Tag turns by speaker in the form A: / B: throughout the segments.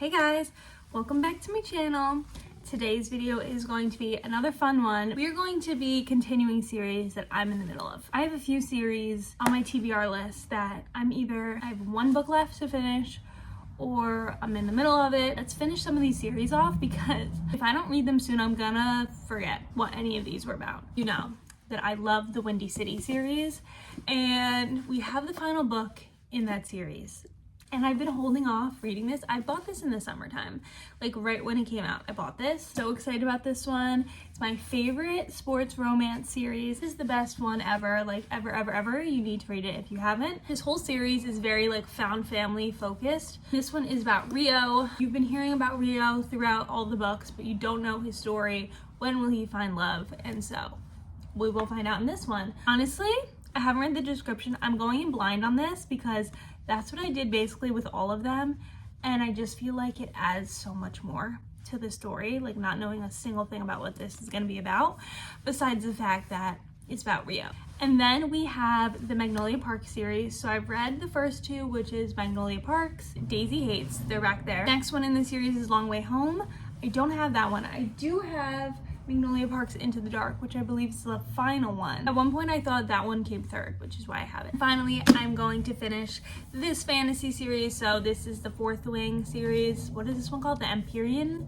A: Hey guys, welcome back to my channel. Today's video is going to be another fun one. We are going to be continuing series that I'm in the middle of. I have a few series on my TBR list that I have one book left to finish or I'm in the middle of it. Let's finish some of these series off because if I don't read them soon, I'm gonna forget what any of these were about. You know that I love the Windy City series and we have the final book in that series. And I've been holding off reading this. I bought this in the summertime, like right when it came out. I bought this. So excited about this one. It's my favorite sports romance series. This is the best one ever, like ever. You need to read it if you haven't. This whole series is very like found family focused. This one is about Rio. You've been hearing about Rio throughout all the books, but you don't know his story. When will he find love? And so we will find out in this one. Honestly, I haven't read the description. I'm going in blind on this because that's what I did basically with all of them, and I just feel like it adds so much more to the story, like not knowing a single thing about what this is going to be about besides the fact that it's about Rio. And then we have the Magnolia Park series. So I've read the first two, which is Magnolia Parks, Daisy Hates, they're back there. Next one in the series is Long Way Home. I don't have that one. I do have Magnolia Parks Into the Dark, which I believe is the final one. At one point I thought that one came third, which is why I have it. Finally, I'm going to finish this fantasy series. So this is the Fourth Wing series. What is this one called? The Empyrean?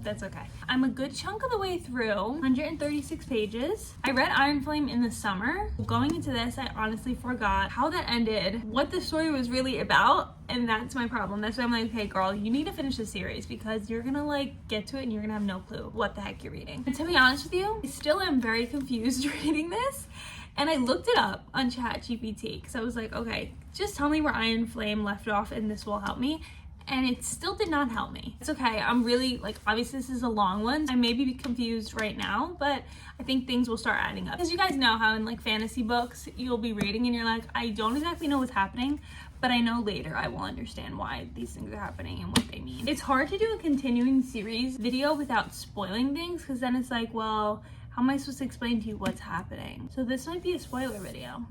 A: That's okay. I'm a good chunk of the way through, 136 pages. I read Iron Flame in the summer. Going into this, I honestly forgot how that ended, what the story was really about, and that's my problem. That's why I'm like, hey girl, you need to finish the series because you're gonna like get to it and you're gonna have no clue what the heck you're reading. And to be honest with you, I still am very confused reading this. And I looked it up on ChatGPT because I was like, okay, just tell me where Iron Flame left off and this will help me. And it still did not help me. It's okay, I'm really, like, obviously this is a long one. I may be confused right now, but I think things will start adding up. Because you guys know how in like fantasy books, you'll be reading and you're like, I don't exactly know what's happening, but I know later I will understand why these things are happening and what they mean. It's hard to do a continuing series video without spoiling things, because then it's like, well, how am I supposed to explain to you what's happening? So this might be a spoiler video.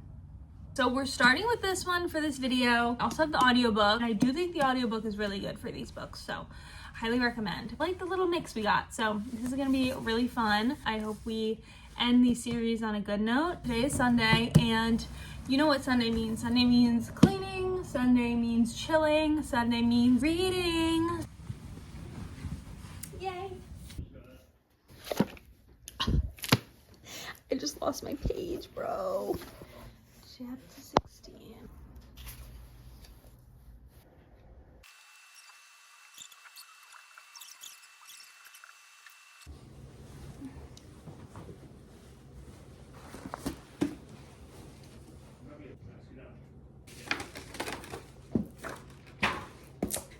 A: So we're starting with this one for this video. I also have the audiobook. I do think the audiobook is really good for these books, so highly recommend. I like the little mix we got. So this is gonna be really fun. I hope we end these series on a good note. Today is Sunday, and you know what Sunday means. Sunday means cleaning, Sunday means chilling, Sunday means reading. Yay. I just lost my page, bro. Chapter 16.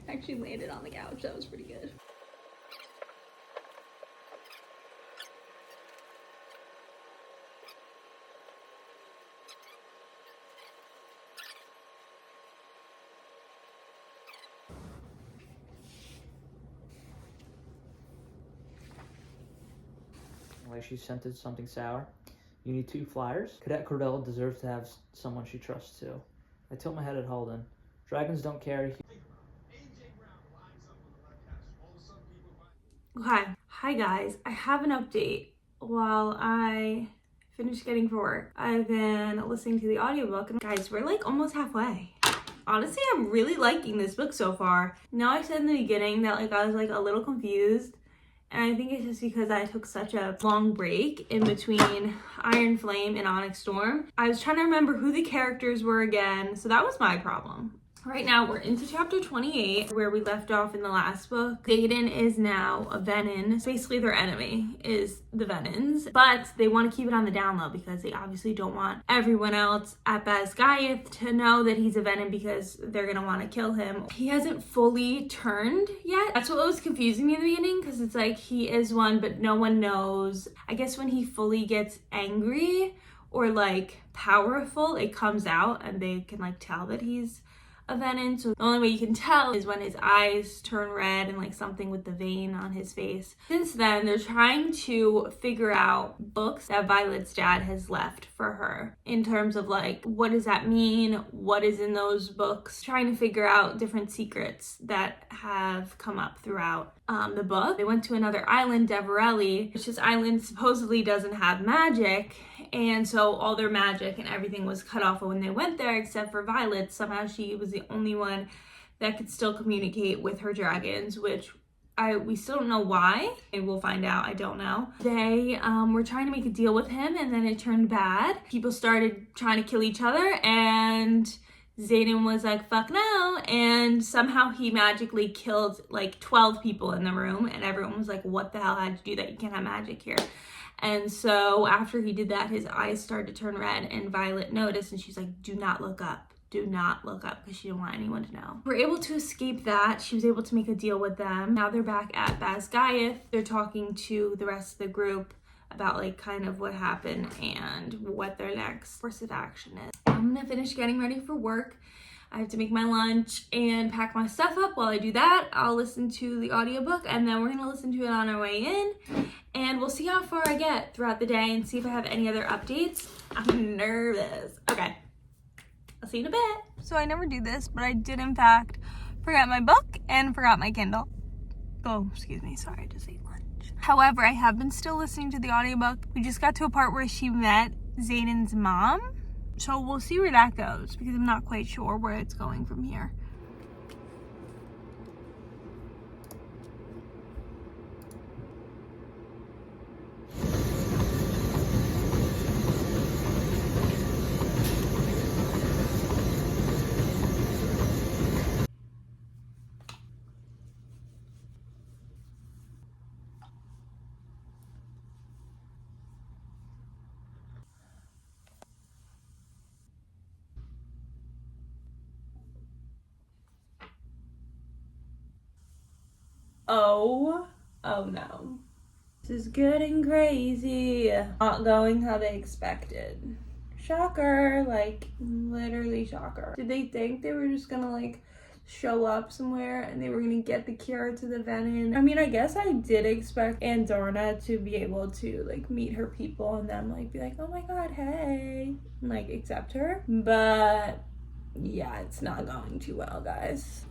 A: I actually landed on the couch. That was pretty good.
B: Like she scented something sour. You need 2 flyers. Cadet Cordell deserves to have someone she trusts too. I tilt my head at Holden. Dragons don't carry.
A: Okay, hi guys. I have an update. While I finished getting for work, I've been listening to the audiobook, and guys, we're like almost halfway. Honestly, I'm really liking this book so far. Now, I said in the beginning that like I was like a little confused, and I think it's just because I took such a long break in between Iron Flame and Onyx Storm. I was trying to remember who the characters were again, so that was my problem. Right now, we're into chapter 28, where we left off in the last book. Xaden is now a Venin. Basically, their enemy is the Venins, but they want to keep it on the down low because they obviously don't want everyone else at Basgiath to know that he's a Venin because they're going to want to kill him. He hasn't fully turned yet. That's what was confusing me in the beginning, because it's like he is one, but no one knows. I guess when he fully gets angry or like powerful, it comes out and they can like tell that he's a venin. So the only way you can tell is when his eyes turn red and like something with the vein on his face. Since then, they're trying to figure out books that Violet's dad has left for her in terms of like, what does that mean? What is in those books? Trying to figure out different secrets that have come up throughout the book. They went to another island, Deverelli, which this island supposedly doesn't have magic, and so all their magic and everything was cut off when they went there, except for Violet. Somehow she was the only one that could still communicate with her dragons, which we still don't know why, and we'll find out. I don't know. They were trying to make a deal with him, and then it turned bad. People started trying to kill each other, and Xaden was like, fuck no, and somehow he magically killed like 12 people in the room, and everyone was like, what the hell, how'd you do that? You can't have magic here. And so after he did that, his eyes started to turn red, and Violet noticed, and she's like, do not look up. Do not look up, because she didn't want anyone to know. We're able to escape that. She was able to make a deal with them. Now they're back at Basgiath. They're talking to the rest of the group about like kind of what happened and what their next course of action is. I'm gonna finish getting ready for work. I have to make my lunch and pack my stuff up. While I do that, I'll listen to the audiobook, and then we're gonna listen to it on our way in, and we'll see how far I get throughout the day and see if I have any other updates. I'm nervous. Okay, I'll see you in a bit. So I never do this, but I did in fact forget my book and forgot my Kindle. Oh, excuse me, sorry, I just ate lunch. However, I have been still listening to the audiobook. We just got to a part where she met Xaden's mom. So we'll see where that goes, because I'm not quite sure where it's going from here. Oh no. This is getting crazy. Not going how they expected. Shocker, like literally shocker. Did they think they were just gonna like show up somewhere and they were gonna get the cure to the venin? I mean, I guess I did expect Andarna to be able to like meet her people and then like be like, oh my god, hey, and like accept her. But yeah, it's not going too well, guys.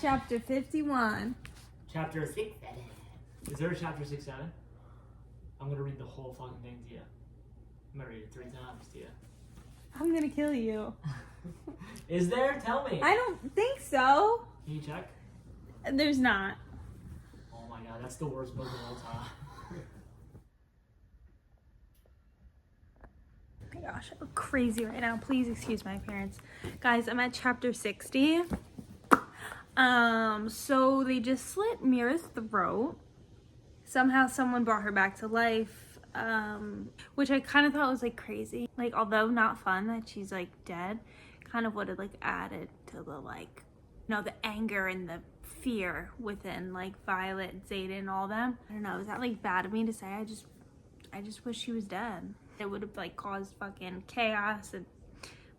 A: Chapter 51.
B: Chapter 6, 7. Is there a chapter 6, 7? I'm gonna read the whole fucking thing to you. I'm gonna read it 3 times to you.
A: I'm gonna kill you.
B: Is there? Tell me.
A: I don't think so.
B: Can you check?
A: There's not.
B: Oh my god, that's the worst book of all time.
A: Oh my gosh, I look crazy right now. Please excuse my appearance. Guys, I'm at chapter 60. So they just slit Mira's throat. Somehow someone brought her back to life, which I kind of thought was like crazy. Like, although not fun that she's like dead, kind of would have like added to the like, you know, the anger and the fear within like Violet, Xaden, all them. I don't know, is that like bad of me to say? I just wish she was dead. It would have like caused fucking chaos and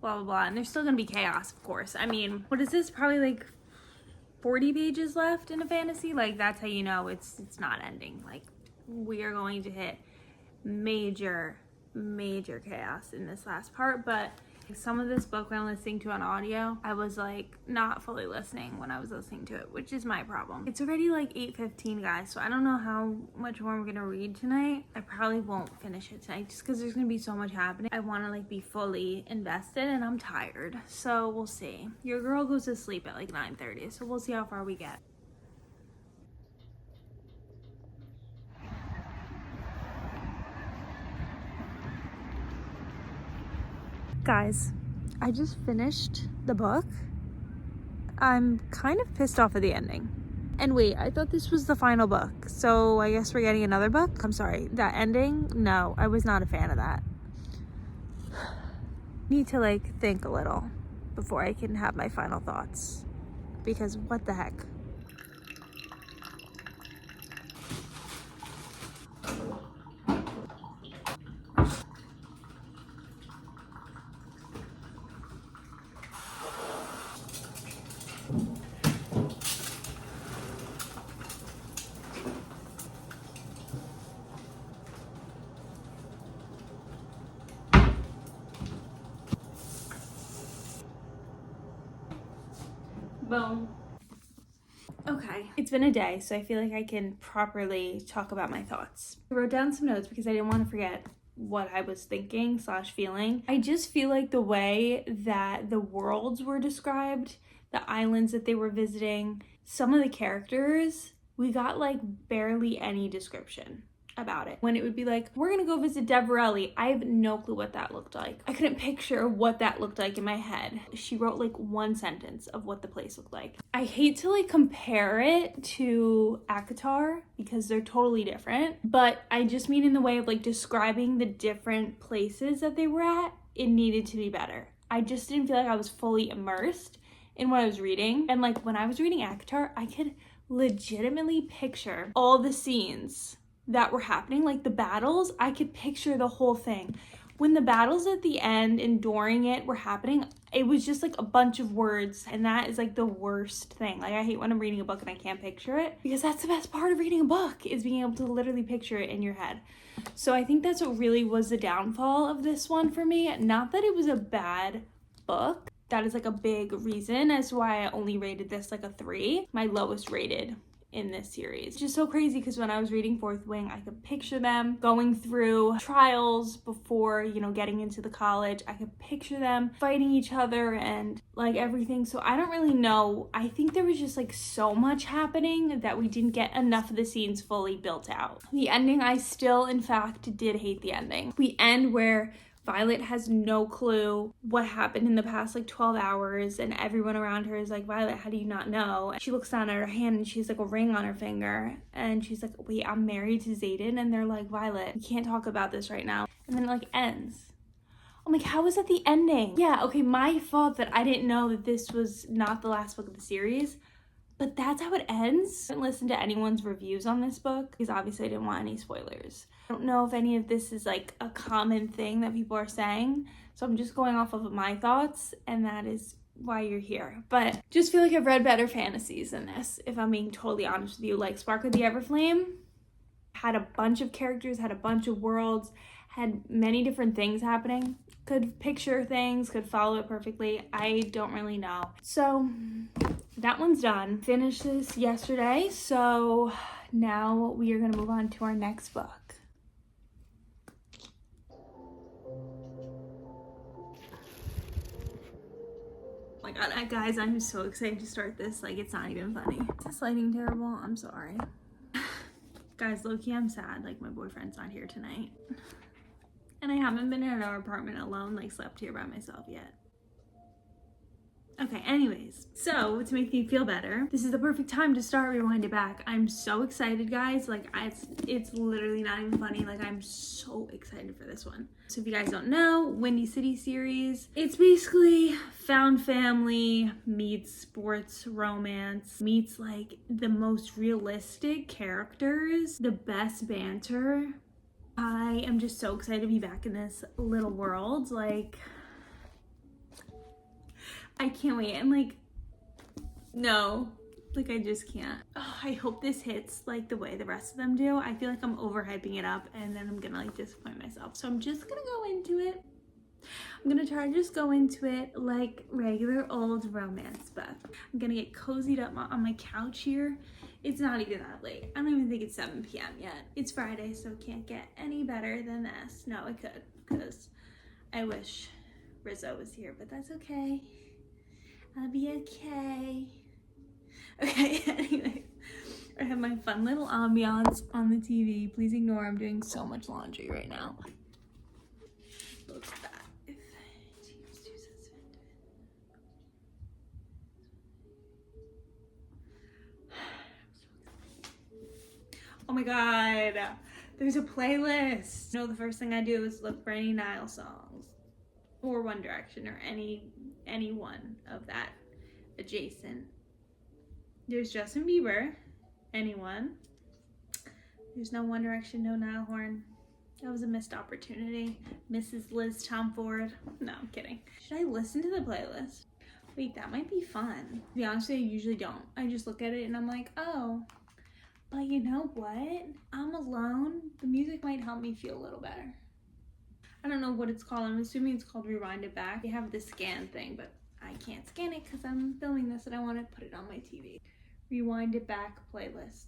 A: blah blah blah. And there's still gonna be chaos, of course. I mean, what is this? Probably like 40 pages left in a fantasy. Like, that's how you know it's not ending. Like, we are going to hit major chaos in this last part. But some of this book when I'm listening to on audio, I was like not fully listening when I was listening to it, which is my problem. It's already like 8:15, guys, so I don't know how much more I'm gonna read tonight. I probably won't finish it tonight just because there's gonna be so much happening. I want to like be fully invested, and I'm tired, so we'll see. Your girl goes to sleep at like 9:30, so we'll see how far we get. Guys, I just finished the book. I'm kind of pissed off at the ending. And wait, I thought this was the final book, so I guess we're getting another book? I'm sorry, that ending? No, I was not a fan of that. Need to like think a little before I can have my final thoughts. because what the heck. Boom. Okay, it's been a day, so I feel like I can properly talk about my thoughts. I wrote down some notes because I didn't want to forget what I was thinking / feeling. I just feel like the way that the worlds were described, the islands that they were visiting, some of the characters, we got like barely any description about it. When it would be like, we're gonna go visit Deverelli, I have no clue what that looked like. I couldn't picture what that looked like in my head. She wrote like one sentence of what the place looked like. I hate to like compare it to Akatar because they're totally different, but I just mean in the way of like describing the different places that they were at, it needed to be better. I just didn't feel like I was fully immersed in what I was reading. And like when I was reading Akatar, I could legitimately picture all the scenes that were happening, like the battles. I could picture the whole thing. When the battles at the end and during it were happening, it was just like a bunch of words, and that is like the worst thing. Like I hate when I'm reading a book and I can't picture it, because that's the best part of reading a book, is being able to literally picture it in your head. So I think that's what really was the downfall of this one for me. Not that it was a bad book. That is like a big reason as to why I only rated this like a 3, my lowest rated in this series. It's just so crazy because when I was reading Fourth Wing, I could picture them going through trials before, you know, getting into the college. I could picture them fighting each other and like everything. So I don't really know. I think there was just like so much happening that we didn't get enough of the scenes fully built out. The ending, I still, in fact, did hate the ending. We end where Violet has no clue what happened in the past like 12 hours, and everyone around her is like, Violet, how do you not know? And she looks down at her hand and she's like a ring on her finger, and she's like, wait, I'm married to Xaden? And they're like, Violet, we can't talk about this right now. And then it like ends. I'm like, how was that the ending? Yeah, okay, my fault that I didn't know that this was not the last book of the series, but that's how it ends. I didn't listen to anyone's reviews on this book because obviously I didn't want any spoilers. I don't know if any of this is like a common thing that people are saying, so I'm just going off of my thoughts, and that is why you're here. But just feel like I've read better fantasies than this, if I'm being totally honest with you. Like Spark of the Everflame had a bunch of characters, had a bunch of worlds, had many different things happening. Could picture things, could follow it perfectly. I don't really know. So that one's done. Finished this yesterday, so now we are gonna move on to our next book. Oh my god, guys, I'm so excited to start this. Like, it's not even funny. Is this lighting terrible? I'm sorry. Guys, low-key, I'm sad. Like, my boyfriend's not here tonight. And I haven't been in our apartment alone, like slept here by myself yet. Okay, anyways, so to make me feel better, this is the perfect time to start Rewind It Back. I'm so excited, guys. Like, it's literally not even funny. Like, I'm so excited for this one. So if you guys don't know, Windy City series, it's basically found family meets sports romance, meets like the most realistic characters, the best banter. I am just so excited to be back in this little world. Like, I can't wait. And like, no, like I just can't. Oh, I hope this hits like the way the rest of them do. I feel like I'm overhyping it up and then I'm gonna like disappoint myself. So I'm just gonna go into it. I'm gonna try to just go into it like regular old romance book. I'm gonna get cozied up on my couch here. It's not even that late. I don't even think it's 7 p.m. yet. It's Friday, so it can't get any better than this. No, it could, because I wish Rizzo was here, but that's okay. I'll be okay. Okay, anyway. I have my fun little ambiance on the TV. Please ignore, I'm doing so much laundry right now. Look at that. Oh my god, there's a playlist. You know, the first thing I do is look for any Nile songs or One Direction or any one of that adjacent There's Justin Bieber. Anyone? There's no One Direction, no Niall Horan. That was a missed opportunity. Mrs. Liz Tomforde. No, I'm kidding. Should I listen to the playlist? Wait, that might be fun. To be honest with you, I usually don't. I just look at it and I'm like, oh. But you know what? I'm alone. The music might help me feel a little better. I don't know what it's called. I'm assuming it's called Rewind It Back. They have the scan thing, but I can't scan it because I'm filming this and I want to put it on my TV. Rewind It Back playlist.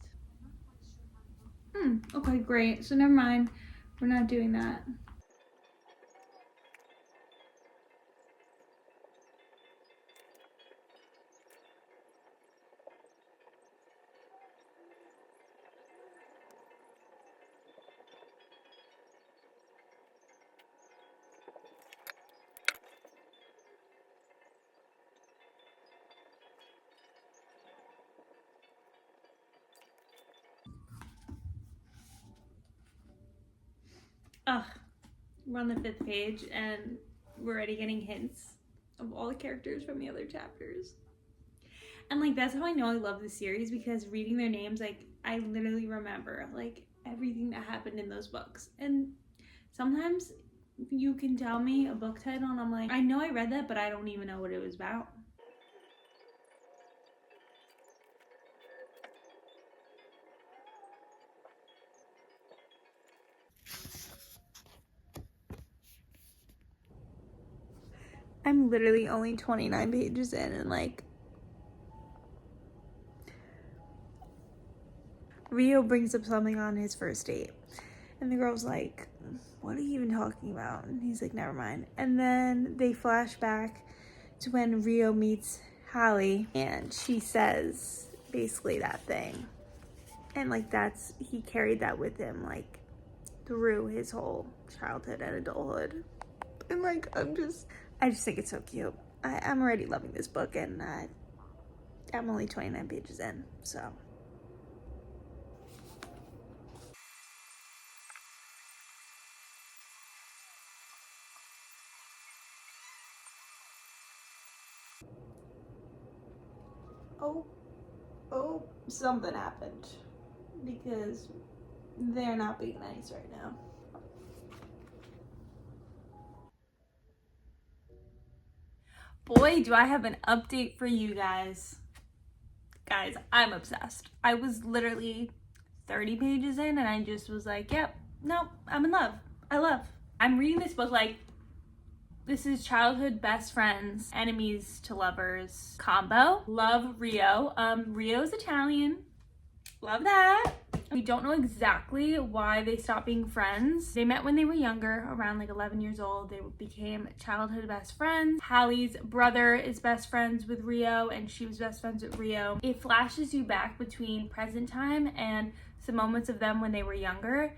A: Okay, great. So never mind. We're not doing that. Ugh, we're on the 5th page and we're already getting hints of all the characters from the other chapters. And like, that's how I know I love the series, because reading their names, like, I literally remember like everything that happened in those books. And sometimes you can tell me a book title and I'm like, I know I read that, but I don't even know what it was about. I'm literally only 29 pages in and like, Rio brings up something on his first date and the girl's like, what are you even talking about? And he's like, never mind. And then they flash back to when Rio meets Hallie and she says basically that thing. And like, he carried that with him like through his whole childhood and adulthood. And like, I just think it's so cute. I'm already loving this book and I'm only 29 pages in, so. Oh, something happened because they're not being nice right now. Boy, do I have an update for you guys. Guys, I'm obsessed. I was literally 30 pages in and I just was like, yep, nope, I'm in love. I'm reading this book like, this is childhood best friends, enemies to lovers combo. Love Rio. Rio's Italian. Love that. We don't know exactly why they stopped being friends. They met when they were younger, around like 11 years old. They became childhood best friends. Hallie's brother is best friends with Rio and she was best friends with Rio. It flashes you back between present time and some moments of them when they were younger.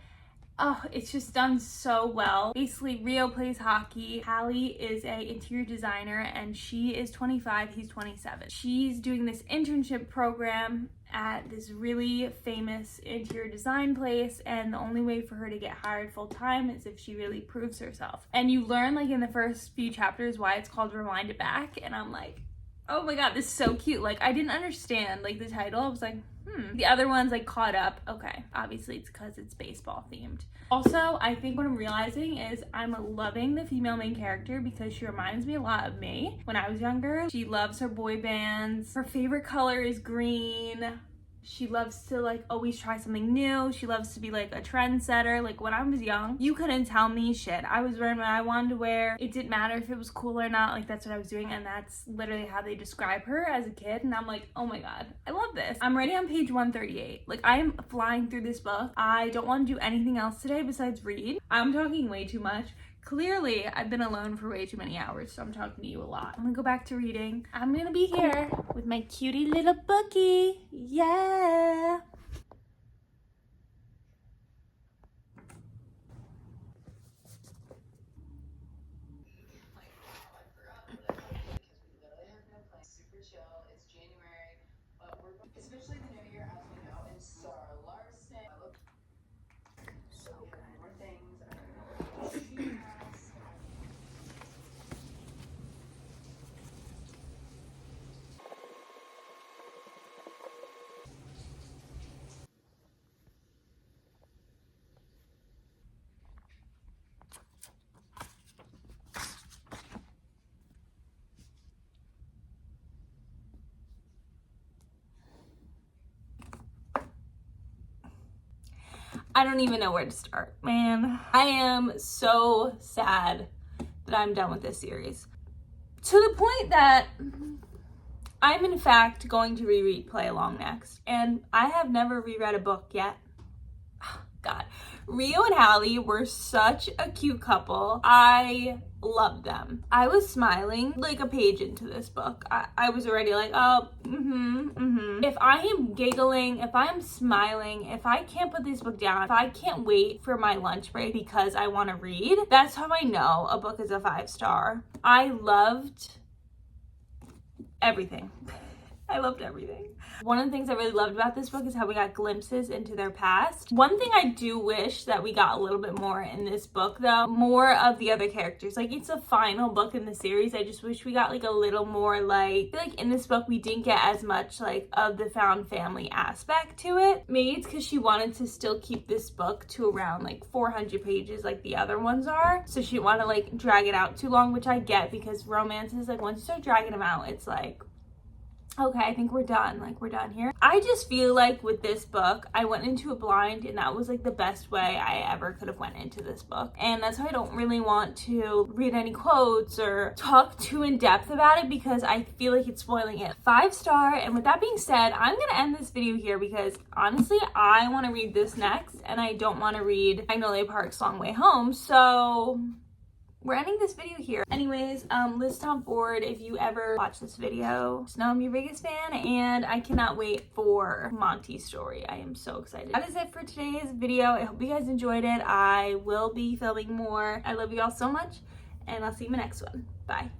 A: Oh, it's just done so well. Basically, Rio plays hockey. Hallie is an interior designer and she is 25, he's 27. She's doing this internship program at this really famous interior design place, and the only way for her to get hired full-time is if she really proves herself. And you learn like in the first few chapters why it's called Rewind It Back, and I'm like, oh my god, this is so cute. Like, I didn't understand like the title. I was like, The other one's like caught up. Okay, obviously it's because it's baseball themed. Also, I think what I'm realizing is I'm loving the female main character because she reminds me a lot of me when I was younger. She loves her boy bands. Her favorite color is green. She loves to like always try something new. She loves to be like a trendsetter. Like when I was young, you couldn't tell me shit. I was wearing what I wanted to wear. It didn't matter if it was cool or not. Like that's what I was doing, and that's literally how they describe her as a kid. And I'm like, oh my god, I love this. I'm already on page 138. Like I am flying through this book. I don't want to do anything else today besides read. I'm talking way too much. Clearly, I've been alone for way too many hours, so I'm talking to you a lot. I'm gonna go back to reading. I'm gonna be here with my cutie little bookie. Yeah! I don't even know where to start, man. I am so sad that I'm done with this series. To the point that I'm in fact going to reread Play Along next. And I have never reread a book yet. God. Rio and Hallie were such a cute couple. I loved them. I was smiling like a page into this book. I was already like, oh, If I am giggling, if I'm smiling, if I can't put this book down, if I can't wait for my lunch break because I want to read, that's how I know a book is a 5-star. I loved everything. I loved everything. One of the things I really loved about this book is how we got glimpses into their past. One thing I do wish that we got a little bit more in this book though, more of the other characters. Like, it's a final book in the series. I just wish we got like a little more like, I feel like in this book we didn't get as much like of the found family aspect to it. Maybe it's because she wanted to still keep this book to around like 400 pages like the other ones are. So she didn't want to like drag it out too long, which I get because romances, like once you start dragging them out, it's like, okay, I think we're done. Like, we're done here. I just feel like with this book, I went into it blind, and that was like the best way I ever could have went into this book. And that's why I don't really want to read any quotes or talk too in depth about it because I feel like it's spoiling it. 5-star. And with that being said, I'm gonna end this video here because honestly, I want to read this next, and I don't want to read Magnolia Park's Long Way Home. So we're ending this video here. Anyways, Liz Tomforde, if you ever watch this video, just know I'm your biggest fan, and I cannot wait for Monty's story. I am so excited. That is it for today's video. I hope you guys enjoyed it. I will be filming more. I love you all so much, and I'll see you in the next one. Bye.